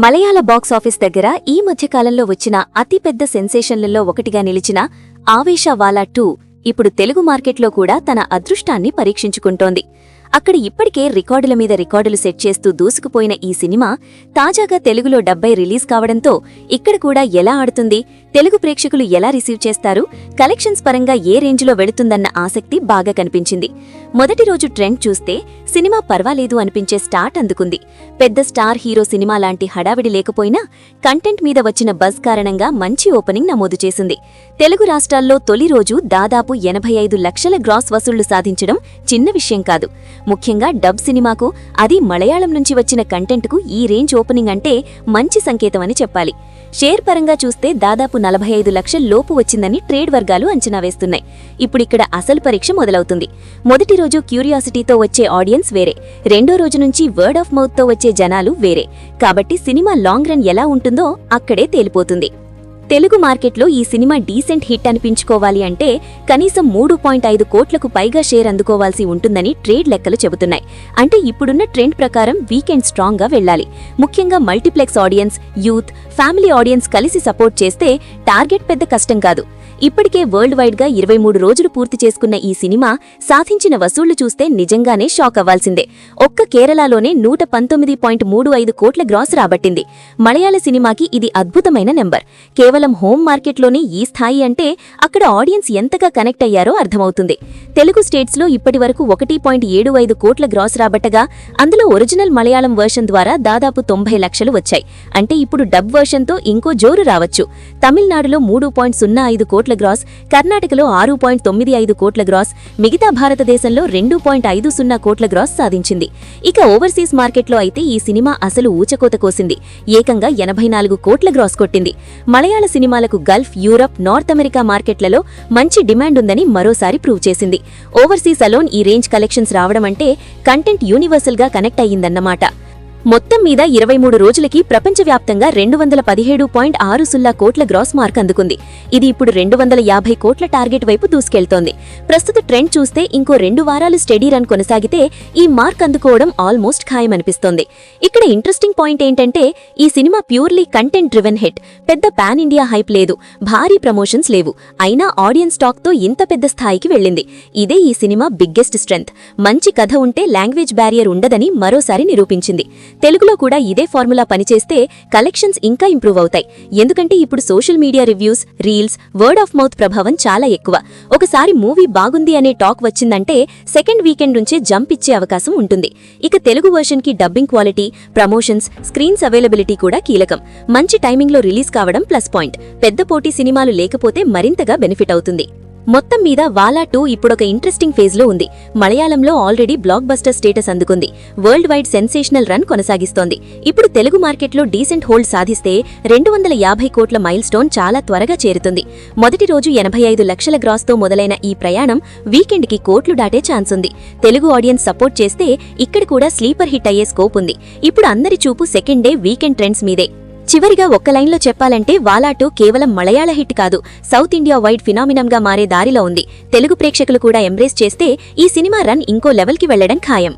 మలయాళ box office దగ్గర ఈ మధ్యకాలంలో వచ్చిన అతిపెద్ద సెన్సేషన్లలో ఒకటిగా నిలిచిన ఆవేశవాలా 2 ఇప్పుడు తెలుగు మార్కెట్లో కూడా తన అదృష్టాన్ని పరీక్షించుకుంటోంది. అక్కడ ఇప్పటికే రికార్డుల మీద రికార్డులు సెట్ చేస్తూ దూసుకుపోయిన ఈ సినిమా తాజాగా తెలుగులో 70 రిలీజ్ కావడంతో ఇక్కడ కూడా ఎలా ఆడుతుంది, తెలుగు ప్రేక్షకులు ఎలా రిసీవ్ చేస్తారు, కలెక్షన్స్ పరంగా ఏ రేంజ్లో వెళుతుందన్న ఆసక్తి బాగా కనిపించింది. మొదటి రోజు ట్రెండ్ చూస్తే సినిమా పర్వాలేదు అనిపించే స్టార్ట్ అందుకుంది. పెద్ద స్టార్ హీరో సినిమా లాంటి హడావిడి లేకపోయినా కంటెంట్ మీద వచ్చిన బజ్ కారణంగా మంచి ఓపెనింగ్ నమోదు చేసింది. తెలుగు రాష్ట్రాల్లో తొలి రోజు దాదాపు 85 లక్షల గ్రాస్ వసూళ్లు సాధించడం చిన్న విషయం కాదు. ముఖ్యంగా డబ్ సినిమాకు, అది మలయాళం నుంచి వచ్చిన కంటెంట్కు ఈ రేంజ్ ఓపెనింగ్ అంటే మంచి సంకేతమని చెప్పాలి. షేర్ పరంగా చూస్తే దాదాపు 45 లక్షల లోపు వచ్చిందని ట్రేడ్ వర్గాలు అంచనా వేస్తున్నాయి. ఇప్పుడిక్కడ అసలు పరీక్ష మొదలవుతుంది. మొదటి రోజు క్యూరియాసిటీతో వచ్చే ఆడియన్స్ వేరే, రెండో రోజు నుంచి వర్డ్ ఆఫ్ మౌత్తో వచ్చే జనాలు వేరే. కాబట్టి సినిమా లాంగ్ రన్ ఎలా ఉంటుందో అక్కడే తేలిపోతుంది. తెలుగు మార్కెట్లో ఈ సినిమా డీసెంట్ హిట్ అనిపించుకోవాలి అంటే కనీసం 3.5 కోట్లకు పైగా షేర్ అందుకోవాల్సి ఉంటుందని ట్రేడ్ లెక్కలు చెబుతున్నాయి. అంటే ఇప్పుడున్న ట్రెండ్ ప్రకారం వీకెండ్ స్ట్రాంగ్గా వెళ్లాలి. ముఖ్యంగా multiplex audience, youth, family audience కలిసి సపోర్ట్ చేస్తే టార్గెట్ పెద్ద కష్టం కాదు. ఇప్పటికే వరల్డ్ వైడ్గా 23 రోజులు పూర్తి చేసుకున్న ఈ సినిమా సాధించిన వసూళ్లు చూస్తే నిజంగానే షాక్ అవ్వాల్సిందే. ఒక్క కేరళలోనే 119.35 కోట్ల గ్రాస్ రాబట్టింది. మలయాళ సినిమాకి ఇది అద్భుతమైన నెంబర్. కేవలం హోమ్ మార్కెట్లోనే ఈ స్థాయి అంటే అక్కడ ఆడియన్స్ ఎంతగా కనెక్ట్ అయ్యారో అర్థమవుతుంది. తెలుగు స్టేట్స్లో ఇప్పటివరకు 1.75 కోట్ల గ్రాస్ రాబట్టగా అందులో ఒరిజినల్ మలయాళం వర్షన్ ద్వారా దాదాపు 90 లక్షలు వచ్చాయి. అంటే ఇప్పుడు డబ్ వర్షన్తో ఇంకో జోరు రావచ్చు. తమిళనాడులో 3.05 కోట్ల గ్రాస్, కర్ణాటకలో 6.95 కోట్ల గ్రాస్, మిగతా భారతదేశంలో 2.50 కోట్ల గ్రాస్ సాధించింది. ఇక ఓవర్సీస్ మార్కెట్లో అయితే ఈ సినిమా అసలు ఊచకోత కోసింది. ఏకంగా 84 కోట్ల గ్రాస్ కొట్టింది. మలయాళ సినిమాలకు గల్ఫ్, యూరప్, నార్త్ అమెరికా మార్కెట్లలో మంచి డిమాండ్ ఉందని మరోసారి ప్రూవ్ చేసింది. ఓవర్సీస్ అలోన్ ఈ రేంజ్ కలెక్షన్స్ రావడం అంటే కంటెంట్ యూనివర్సల్గా కనెక్ట్ అయ్యిందన్నమాట. మొత్తం మీద 23 రోజులకి ప్రపంచవ్యాప్తంగా 217.60 కోట్ల గ్రాస్ మార్క్ అందుకుంది. ఇది ఇప్పుడు 250 కోట్ల టార్గెట్ వైపు దూసుకెళ్తోంది. ప్రస్తుత ట్రెండ్ చూస్తే ఇంకో 2 వారాలు స్టెడీ రన్ కొనసాగితే ఈ మార్క్ అందుకోవడం ఆల్మోస్ట్ ఖాయమనిపిస్తోంది. ఇక్కడ ఇంట్రెస్టింగ్ పాయింట్ ఏంటంటే ఈ cinema purely content driven hit. పెద్ద పాన్ ఇండియా హైప్ లేదు, భారీ ప్రమోషన్స్ లేవు. అయినా ఆడియన్స్ టాక్తో ఇంత పెద్ద స్థాయికి వెళ్ళింది. ఇదే ఈ సినిమా బిగ్గెస్ట్ స్ట్రెంగ్త్. మంచి కథ ఉంటే లాంగ్వేజ్ బ్యారియర్ ఉండదని మరోసారి నిరూపించింది. తెలుగులో కూడా ఇదే ఫార్ములా పనిచేస్తే కలెక్షన్స్ ఇంకా ఇంప్రూవ్ అవుతాయి. ఎందుకంటే ఇప్పుడు social media reviews, reels, word of mouth ప్రభావం చాలా ఎక్కువ. ఒకసారి మూవీ బాగుంది అనే టాక్ వచ్చిందంటే సెకండ్ వీకెండ్ నుంచే జంప్ ఇచ్చే అవకాశం ఉంటుంది. ఇక తెలుగు వర్షన్కి dubbing quality, promotions, screens availability కూడా కీలకం. మంచి టైమింగ్లో రిలీజ్ కావడం ప్లస్ పాయింట్. పెద్ద పోటీ సినిమాలు లేకపోతే మరింతగా బెనిఫిట్ అవుతుంది. మొత్తం మీద వాలా 2 ఇప్పుడొక ఇంట్రెస్టింగ్ ఫేజ్లో ఉంది. మలయాళంలో ఆల్రెడీ బ్లాక్ బస్టర్ స్టేటస్ అందుకుంది. వరల్డ్ వైడ్ సెన్సేషనల్ రన్ కొనసాగిస్తోంది. ఇప్పుడు తెలుగు మార్కెట్లో డీసెంట్ హోల్డ్ సాధిస్తే 250 కోట్ల మైల్ స్టోన్ చాలా త్వరగా చేరుతుంది. మొదటి రోజు 85 లక్షల గ్రాస్తో మొదలైన ఈ ప్రయాణం వీకెండ్కి కోట్లు దాటే ఛాన్స్ ఉంది. తెలుగు ఆడియన్స్ సపోర్ట్ చేస్తే ఇక్కడ కూడా స్లీపర్ హిట్ అయ్యే స్కోప్ ఉంది. ఇప్పుడు అందరి చూపు సెకండ్ డే వీకెండ్ ట్రెండ్స్ మీదే. చివరిగా ఒక్క లైన్లో చెప్పాలంటే వాలా 2 కేవలం మలయాళ హిట్ కాదు, సౌత్ ఇండియా వైడ్ ఫినామినంగా మారే దారిలో ఉంది. తెలుగు ప్రేక్షకులు కూడా ఎంబ్రేస్ చేస్తే ఈ సినిమా రన్ ఇంకో లెవెల్కి వెళ్లడం ఖాయం.